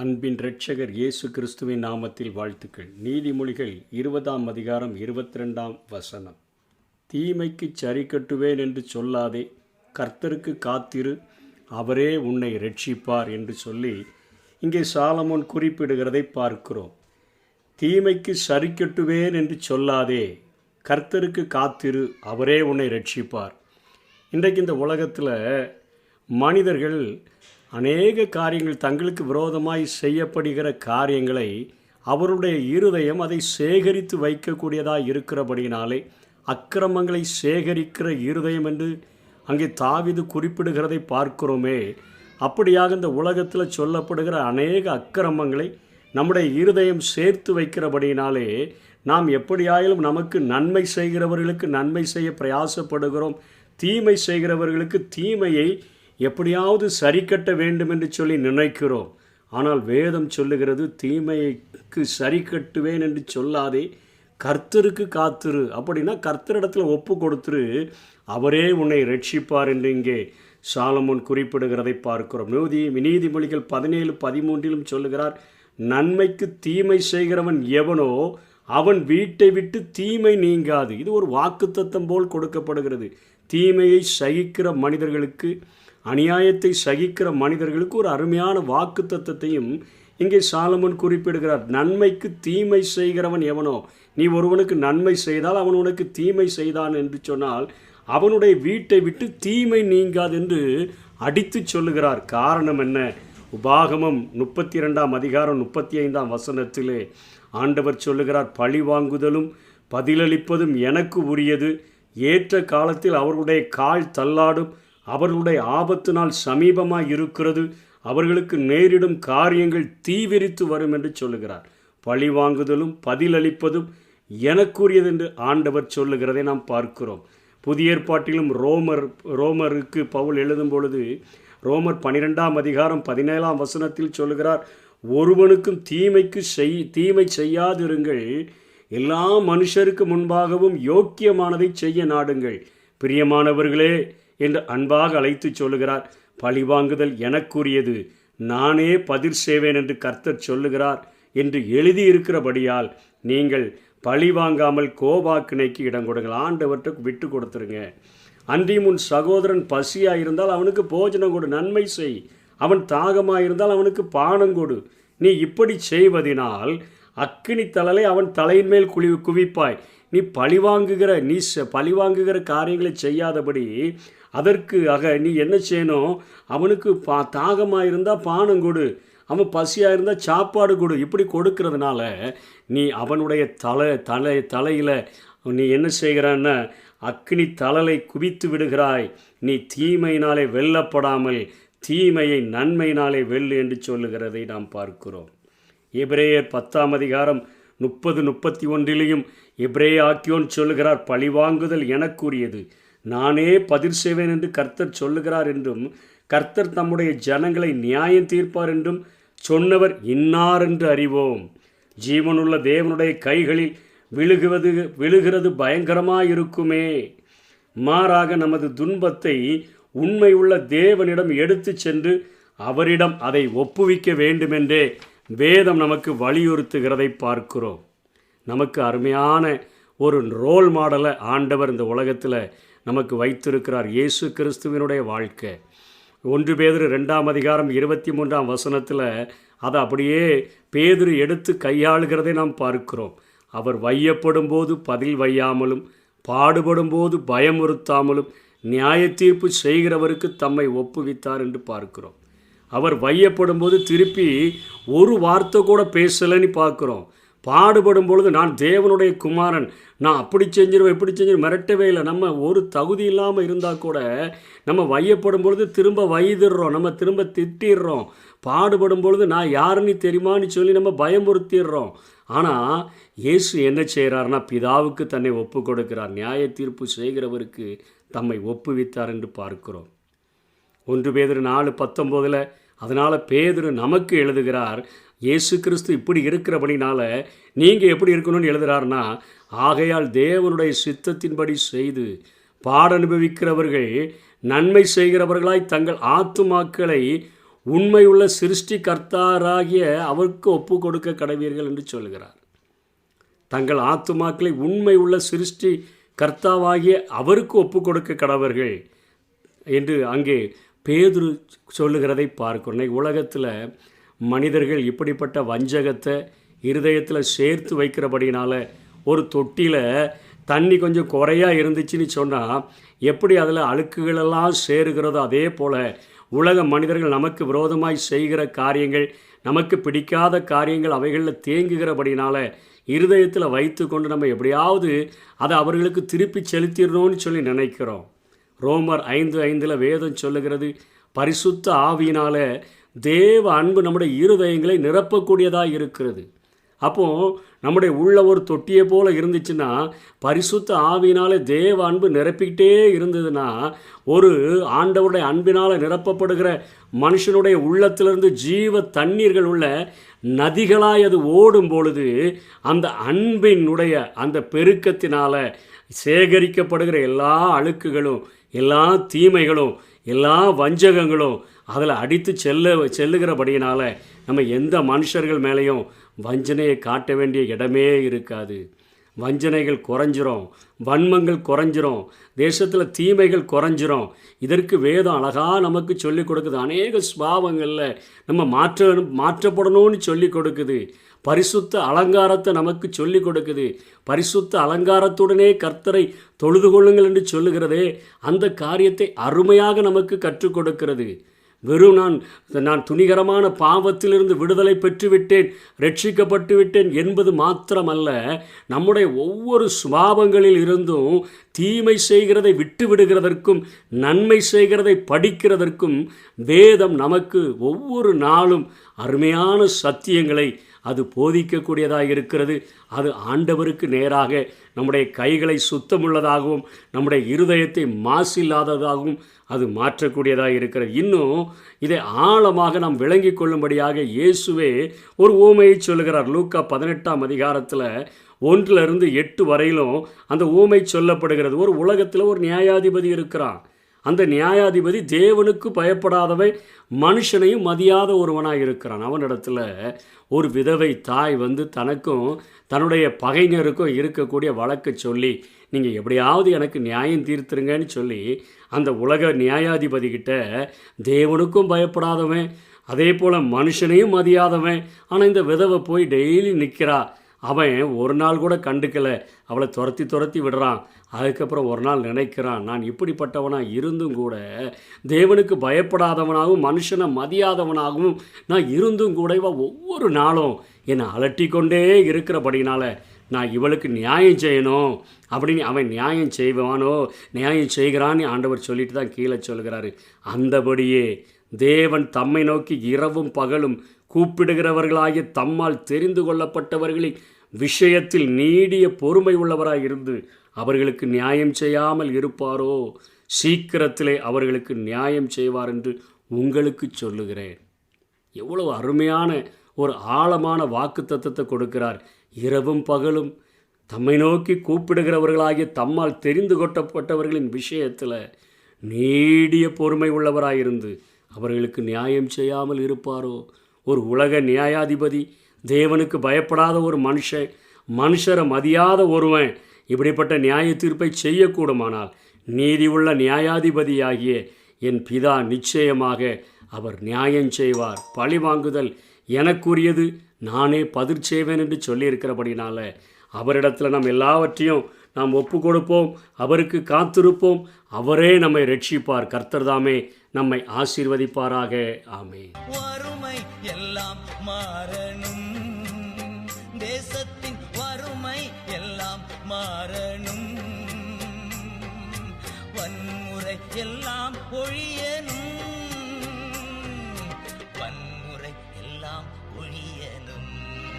அன்பின் இரட்சகர் இயேசு கிறிஸ்துவின் நாமத்தில் வாழ்த்துக்கள். நீதிமொழிகள் 20ஆம் அதிகாரம் 22ஆம் வசனம். தீமைக்கு சரி கட்டுவேன் என்று சொல்லாதே, கர்த்தருக்கு காத்திரு, அவரே உன்னை இரட்சிப்பார் என்று சொல்லி இங்கே சாலமோன் குறிப்பிடுகிறதை பார்க்கிறோம். தீமைக்கு சரி கட்டுவேன் என்று சொல்லாதே, கர்த்தருக்கு காத்திரு, அவரே உன்னை இரட்சிப்பார். இன்றைக்கு இந்த உலகத்தில் மனிதர்கள் அநேக காரியங்கள், தங்களுக்கு விரோதமாய் செய்யப்படுகிற காரியங்களை அவருடைய இருதயம் அதை சேகரித்து வைக்கக்கூடியதாக இருக்கிறபடியினாலே அக்கிரமங்களை சேகரிக்கிற இருதயம் என்று அங்கே தாவீது குறிப்பிடுகிறதை பார்க்கிறோமே. அப்படியாக இந்த உலகத்தில் சொல்லப்படுகிற அநேக அக்கிரமங்களை நம்முடைய இருதயம் சேர்த்து வைக்கிறபடியினாலே நாம் எப்படியாயிலும் நமக்கு நன்மை செய்கிறவர்களுக்கு நன்மை செய்ய பிரயாசப்படுகிறோம், தீமை செய்கிறவர்களுக்கு தீமையை எப்படியாவது சரி கட்ட வேண்டும் என்று சொல்லி நினைக்கிறோம். ஆனால் வேதம் சொல்லுகிறது, தீமைக்கு சரி கட்டுவேன் என்று சொல்லாதே, கர்த்தருக்கு காத்திரு. அப்படின்னா கர்த்தரிடத்தில் ஒப்பு கொடுத்துரு, அவரே உன்னை ரட்சிப்பார் என்று இங்கே சாலமோன் குறிப்பிடுகிறதை பார்க்கிறோம். நீதிமொழிகள் 17:13 சொல்லுகிறார், நன்மைக்கு தீமை செய்கிறவன் எவனோ அவன் வீட்டை விட்டு தீமை நீங்காது. இது ஒரு வாக்குத்தத்தம் போல் கொடுக்கப்படுகிறது. தீமையை சகிக்கிற மனிதர்களுக்கு, அநியாயத்தை சகிக்கிற மனிதர்களுக்கு ஒரு அருமையான வாக்குத்தத்தத்தையும் இங்கே சாலமோன் குறிப்பிடுகிறார். நன்மைக்கு தீமை செய்கிறவன் எவனோ, நீ ஒருவனுக்கு நன்மை செய்தால் அவன் உனக்கு தீமை செய்தான் என்று சொன்னால் அவனுடைய வீட்டை விட்டு தீமை நீங்காது என்று அடித்து சொல்லுகிறார். காரணம் என்ன? உபாகமம் 32ஆம் அதிகாரம் 35ஆம் வசனத்திலே ஆண்டவர் சொல்லுகிறார், பழி வாங்குதலும் பதிலளிப்பதும் எனக்கு உரியது, ஏற்ற காலத்தில் அவர்களுடைய கால் தள்ளாடும், அவர்களுடைய ஆபத்து நாள் சமீபமாக இருக்கிறது, அவர்களுக்கு நேரிடும் காரியங்கள் தீவிரித்து வரும் என்று சொல்லுகிறார். பழி வாங்குதலும் பதிலளிப்பதும் எனக்குரியது என்று ஆண்டவர் சொல்லுகிறதை நாம் பார்க்கிறோம். புதிய ஏற்பாட்டிலும் ரோமருக்கு பவுல் எழுதும் பொழுது ரோமர் 12ஆம் அதிகாரம் 17ஆம் வசனத்தில் சொல்லுகிறார், ஒருவனுக்கும் தீமை செய்யாதிருங்கள், எல்லா மனுஷருக்கு முன்பாகவும் யோக்கியமானதை செய்ய நாடுங்கள், பிரியமானவர்களே என்று அன்பாக அழைத்து சொல்லுகிறார். பழிவாங்குதல் எனக்குரியது, நானே பதில் செய்வேன் என்று கர்த்தர் சொல்லுகிறார் என்று எழுதியிருக்கிறபடியால் நீங்கள் பழி வாங்காமல் கோபாக்கினைக்கு இடம் கொடுங்கள். ஆண்டவர்கிட்ட விட்டு கொடுத்துருங்க. அன்றியும் உன் சகோதரன் பசியாக இருந்தால் அவனுக்கு போஜனம் கொடு, நன்மை செய். அவன் தாகமாக இருந்தால் அவனுக்கு பானம் கொடு. நீ இப்படி செய்வதினால் அக்கினி தழலை அவன் தலையின் மேல் குவிப்பாய். நீ பழிவாங்குகிற காரியங்களை செய்யாதபடி அதற்கு நீ என்ன செய்யணும்? அவனுக்கு தாகமாக இருந்தால் பானம் கொடு, அவன் பசியாக இருந்தால் சாப்பாடு கொடு. இப்படி கொடுக்கறதுனால நீ அவனுடைய தலையில் நீ என்ன செய்கிறான்னா அக்கினி தழலை குவித்து விடுகிறாய். நீ தீமையினாலே வெல்லப்படாமல் தீமையை நன்மையினாலே வெல்லு என்று சொல்லுகிறதை நாம் பார்க்கிறோம். எபிரேயர் 10ஆம் அதிகாரம் 30-31 எபிரேய ஆக்கியோன் சொல்லுகிறார், பழிவாங்குதல் எனக்குரியது, நானே பதில் செய்வேன் என்று கர்த்தர் சொல்லுகிறார் என்றும், கர்த்தர் தம்முடைய ஜனங்களை நியாயம் தீர்ப்பார் என்றும் சொன்னவர் இன்னார் என்று அறிவோம். ஜீவனுள்ள தேவனுடைய கைகளில் விழுகிறது பயங்கரமாயிருக்குமே. மாறாக நமது துன்பத்தை உண்மை உள்ள தேவனிடம் எடுத்து சென்று அவரிடம் அதை ஒப்புவிக்க வேண்டுமென்றே வேதம் நமக்கு வலியுறுத்துகிறதை பார்க்கிறோம். நமக்கு அருமையான ஒரு ரோல் மாடலை ஆண்டவர் இந்த உலகத்தில் நமக்கு வைத்திருக்கிறார். இயேசு கிறிஸ்துவினுடைய வாழ்க்கை 1 பேதுரு 2ஆம் அதிகாரம் 23ஆம் வசனத்தில் அதை அப்படியே பேதுரு எடுத்து கையாளுகிறதை நாம் பார்க்கிறோம். அவர் வையப்படும் போது பதில் வையாமலும், பாடுபடும் போது பயமுறுத்தாமலும் நியாய தீர்ப்பு செய்கிறவருக்கு தம்மை ஒப்புவித்தார் என்று பார்க்கிறோம். அவர் வையப்படும் போது திருப்பி ஒரு வார்த்தை கூட பேசலைன்னு பார்க்குறோம். பாடுபடும் பொழுது நான் தேவனுடைய குமாரன், நான் அப்படி செஞ்சிருவேன் மிரட்டவே இல்லை. நம்ம ஒரு தகுதி இல்லாமல் இருந்தால் கூட நம்ம வையப்படும் பொழுது திரும்ப வைதிடுறோம், நம்ம திரும்ப திட்டிடுறோம். பாடுபடும் பொழுது நான் யாருன்னு தெரியுமான்னு சொல்லி நம்ம பயமுறுத்திடுறோம். ஆனால் இயேசு என்ன செய்கிறார்னா பிதாவுக்கு தன்னை ஒப்பு கொடுக்கிறார், நியாய தீர்ப்பு செய்கிறவருக்கு தம்மை ஒப்புவித்தார் என்று பார்க்கிறோம். 1 பேதுரு 4:19 அதனால் பேதுரு நமக்கு எழுதுகிறார், இயேசு கிறிஸ்து இப்படி இருக்கிறபடினால நீங்கள் எப்படி இருக்கணும்னு எழுதுகிறார்னா, ஆகையால் தேவனுடைய சித்தத்தின்படி செய்து பாட அனுபவிக்கிறவர்கள் நன்மை செய்கிறவர்களாய் தங்கள் ஆத்துமாக்களை உண்மையுள்ள சிருஷ்டிகர்த்தாராகிய அவருக்கு ஒப்பு கொடுக்க கடவீர்கள் என்று சொல்கிறார். தங்கள் ஆத்துமாக்களை உண்மை உள்ள சிருஷ்டி கர்த்தாவாகிய அவருக்கு ஒப்பு கொடுக்க கடவர்கள் என்று அங்கே பேதுரு சொல்லுகிறதை பார்க்கிறோம். உலகத்தில் மனிதர்கள் இப்படிப்பட்ட வஞ்சகத்தை இருதயத்தில் சேர்த்து வைக்கிறபடினால ஒரு தொட்டியில் தண்ணி கொஞ்சம் குறையாக இருந்துச்சுன்னு சொன்னால் எப்படி அதில் அழுக்குகளெல்லாம் சேருகிறதோ அதே போல் உலக மனிதர்கள் நமக்கு விரோதமாய் செய்கிற காரியங்கள், நமக்கு பிடிக்காத காரியங்கள் அவைகளில் தேங்குகிறபடினால இருதயத்தில் வைத்து கொண்டு நம்ம எப்படியாவது அதை அவர்களுக்கு திருப்பி செலுத்திடணும்னு சொல்லி நினைக்கிறோம். ரோமர் 5:5 வேதம் சொல்லுகிறது, பரிசுத்த ஆவியினால் தேவ அன்பு நம்முடைய இருதயங்களை நிரப்பக்கூடியதாக இருக்கிறது. அப்போது நம்முடைய உள்ள ஒரு தொட்டியை போல் இருந்துச்சுன்னா, பரிசுத்த ஆவியினால் தேவ அன்பு நிரப்பிக்கிட்டே இருந்ததுன்னா, ஒரு ஆண்டவருடைய அன்பினால் நிரப்பப்படுகிற மனுஷனுடைய உள்ளத்திலிருந்து ஜீவ தண்ணீர்கள் உள்ள நதிகளாய் அது ஓடும் பொழுது அந்த அன்பினுடைய அந்த பெருக்கத்தினால் சேகரிக்கப்படுகிற எல்லா அழுக்குகளும், எல்லா தீமைகளும், எல்லா வஞ்சகங்களும் அதில் அடித்து செல்லுகிறபடியினால் நம்ம எந்த மனுஷர்கள் மேலேயும் வஞ்சனையை காட்ட வேண்டிய இடமே இருக்காது. வஞ்சனைகள் குறைஞ்சிரும், வன்மங்கள் குறைஞ்சிரும், தேசத்தில் தீமைகள் குறைஞ்சிரும். இதற்கு வேதம் அழகாக நமக்கு சொல்லிக் கொடுக்குது. அநேக ஸ்பாவங்களில் நம்ம மாற்றப்படணும்னு சொல்லி கொடுக்குது. பரிசுத்த அலங்காரத்தை நமக்கு சொல்லிக் கொடுக்குது. பரிசுத்த அலங்காரத்துடனே கர்த்தரை தொழுது கொள்ளுங்கள் என்று சொல்லுகிறதே, அந்த காரியத்தை அருமையாக நமக்கு கற்றுக் கொடுக்கிறது. வெறும் நான் துணிகரமான பாவத்திலிருந்து விடுதலை பெற்றுவிட்டேன், ரட்சிக்கப்பட்டு விட்டேன் என்பது மாத்திரமல்ல, நம்முடைய ஒவ்வொரு சுபாவங்களில் இருந்தும் தீமை செய்கிறதை விட்டு விடுகிறதற்கும் நன்மை செய்கிறதை படிக்கிறதற்கும் வேதம் நமக்கு ஒவ்வொரு நாளும் அருமையான சத்தியங்களை அது போதிக்கக்கூடியதாக இருக்கிறது. அது ஆண்டவருக்கு நேராக நம்முடைய கைகளை சுத்தமுள்ளதாகவும் நம்முடைய இருதயத்தை மாசில்லாததாகவும் அது மாற்றக்கூடியதாக இருக்கிறது. இன்னும் இதை ஆழமாக நாம் விளங்கி கொள்ளும்படியாக இயேசுவே ஒரு ஊமையை சொல்லுகிறார். லூக்கா 18 1-8 வரையிலும் அந்த ஊமை சொல்லப்படுகிறது. ஒரு உலகத்தில் ஒரு நியாயாதிபதி இருக்கிறான். அந்த நியாயாதிபதி தேவனுக்கு பயப்படாதவன், மனுஷனையும் மதியாத ஒருவனாக இருக்கிறான். அவனிடத்தில் ஒரு விதவை தாய் தனக்கும் தன்னுடைய பகைஞருக்கும் இருக்கக்கூடிய வழக்கை சொல்லி, நீங்கள் எப்படியாவது எனக்கு நியாயம் தீர்த்துருங்கன்னு சொல்லி அந்த உலக நியாயாதிபதிக்கிட்ட தேவனுக்கும் பயப்படாதவன், அதே போல் மனுஷனையும் மதியாதவன், ஆனால் இந்த விதவை போய் டெய்லி நிற்கிறா. அவன் ஒரு நாள் கூட கண்டுக்கலை, அவளை துரத்தி விடுறான். அதுக்கப்புறம் ஒரு நாள் நினைக்கிறான், நான் இப்படிப்பட்டவனாக இருந்தும் கூட தேவனுக்கு பயப்படாதவனாகவும் மனுஷனை மதியாதவனாகவும் நான் இருந்தும் கூட ஒவ்வொரு நாளும் என்னை அலட்டி கொண்டே இருக்கிறபடினால நான் இவளுக்கு நியாயம் செய்யணும் அப்படின்னு அவன் நியாயம் செய்கிறான்னு ஆண்டவர் சொல்லிட்டு தான் கீழே சொல்கிறாரு. அந்தபடியே தேவன் தம்மை நோக்கி இரவும் பகலும் கூப்பிடுகிறவர்களாகிய தம்மால் தெரிந்து கொள்ளப்பட்டவர்களின் விஷயத்தில் நீடிய பொறுமை உள்ளவராய் இருந்து அவர்களுக்கு நியாயம் செய்யாமல் இருப்பாரோ? சீக்கிரத்திலே அவர்களுக்கு நியாயம் செய்வார் என்று உங்களுக்கு சொல்லுகிறேன். எவ்வளவு அருமையான ஒரு ஆழமான வாக்கு தத்தத்தை கொடுக்கிறார். இரவும் பகலும் தம்மை நோக்கி கூப்பிடுகிறவர்களாகிய தம்மால் தெரிந்து கொள்ளப்பட்டவர்களின் விஷயத்தில் நீடிய பொறுமை உள்ளவராயிருந்து அவர்களுக்கு நியாயம் செய்யாமல் இருப்பாரோ? ஒரு உலக நியாயாதிபதி, தேவனுக்கு பயப்படாத ஒரு மனுஷரை மதியாத ஒருவன் இப்படிப்பட்ட நியாய தீர்ப்பை செய்யக்கூடுமானால் நீதி உள்ள நியாயாதிபதியாகிய என் பிதா நிச்சயமாக அவர் நியாயம் செய்வார். பழி வாங்குதல் எனக்குரியது, நானே பதில் செய்வேன் என்று சொல்லியிருக்கிறபடினால அவரிடத்தில் நாம் எல்லாவற்றையும் நாம் ஒப்பு கொடுப்போம், அவருக்கு காத்திருப்போம். அவரே நம்மை ரட்சிப்பார். கர்த்தர் தாமே நம்மை ஆசீர்வதிப்பாராக. ஆமென். வறுமை எல்லாம் மாறணும், தேசத்தின் வறுமை எல்லாம் மாறணும், வன்முறை எல்லாம் ஒழியணும்.